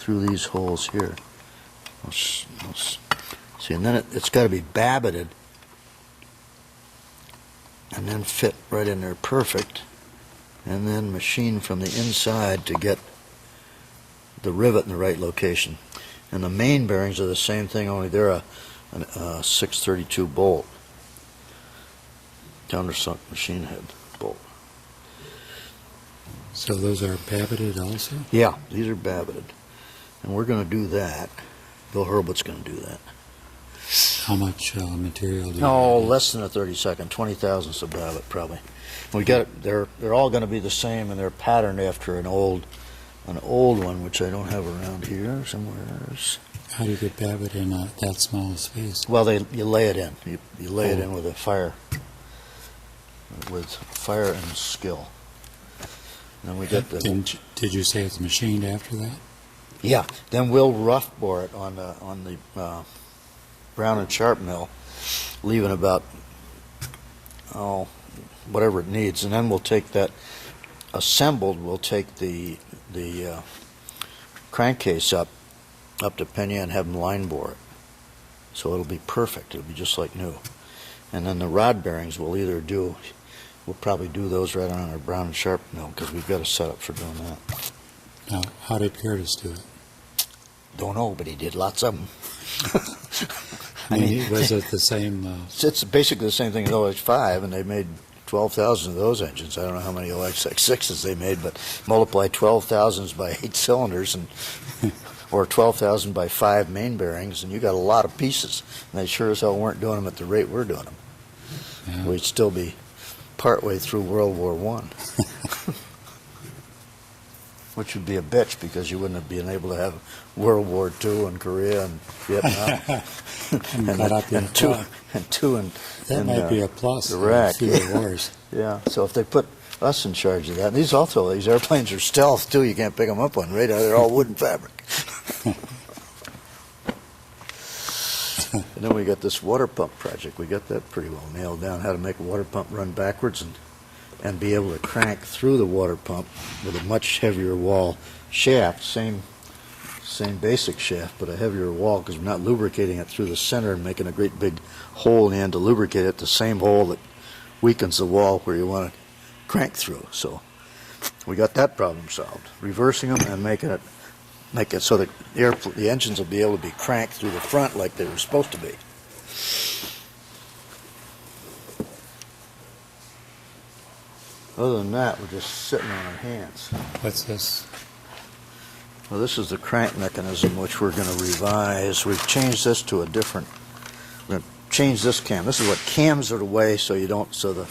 through these holes here. See, and then it's got to be babbited and then fit right in there perfect, and then machine from the inside to get the rivet in the right location. And the main bearings are the same thing, only they're a 632 bolt, countersunk machine head bolt. So those are babbited also? Yeah, these are babbited, and we're going to do that. Bill Hurlbut's going to do that. How much material do you No, have? less than a 32nd, 20 thousandths of babbitt probably. We got it. They're all going to be the same, and they're patterned after an old one, which I don't have around here somewhere. How do you get babbitt in that small a space? Well, you lay it in. You lay it in with fire and skill. And then we get the Did you say it's machined after that? yeah. Then we'll rough bore it on the Brown and Sharp mill, leaving about whatever it needs, and then we'll take that assembled. We'll take the crankcase up to Pena and have them line bore it, so it'll be perfect. It'll be just like new. And then the rod bearings we'll probably do those right on our Brown and Sharp mill, because we've got a setup for doing that. Now, how did Curtis do it? Don't know, but he did lots of them. I mean, was it the same? It's basically the same thing as OX5, and they made 12,000 of those engines. I don't know how many OXX6s they made, but multiply 12,000s by 8 cylinders, or 12,000 by 5 main bearings, and you got a lot of pieces. And they sure as hell weren't doing them at the rate we're doing them. Yeah. We'd still be partway through World War I. Which would be a bitch, because you wouldn't have been able to have World War II and Korea and Vietnam That might be a plus. Iraq. Fewer wars. Yeah. So if they put us in charge of that, and these airplanes are stealth too. You can't pick them up on radar. They're all wooden fabric. And then we got this water pump project. We got that pretty well nailed down. How to make a water pump run backwards and be able to crank through the water pump with a much heavier wall shaft, same basic shaft, but a heavier wall, because we're not lubricating it through the center and making a great big hole in the end to lubricate it, the same hole that weakens the wall where you want to crank through. So we got that problem solved, reversing them and make it so that the engines will be able to be cranked through the front like they were supposed to be. Other than that, we're just sitting on our hands. What's this? Well, this is the crank mechanism, which we're going to revise. We've changed this to a different. We're going to change this cam. This is what cams it away so the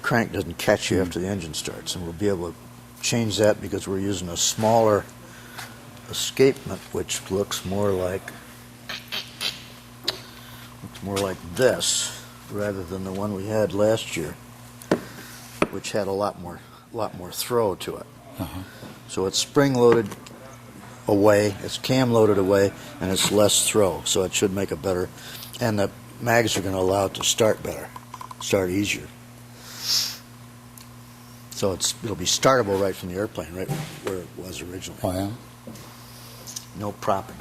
crank doesn't catch you after the engine starts, and we'll be able to change that because we're using a smaller escapement, which looks more like this rather than the one we had last year, which had a lot more throw to it. Uh-huh. So it's spring-loaded away, it's cam-loaded away, and it's less throw, so it should make it better. And the mags are going to allow it to start better, start easier. So it'll be startable right from the airplane, right where it was originally. Oh, yeah? No propping.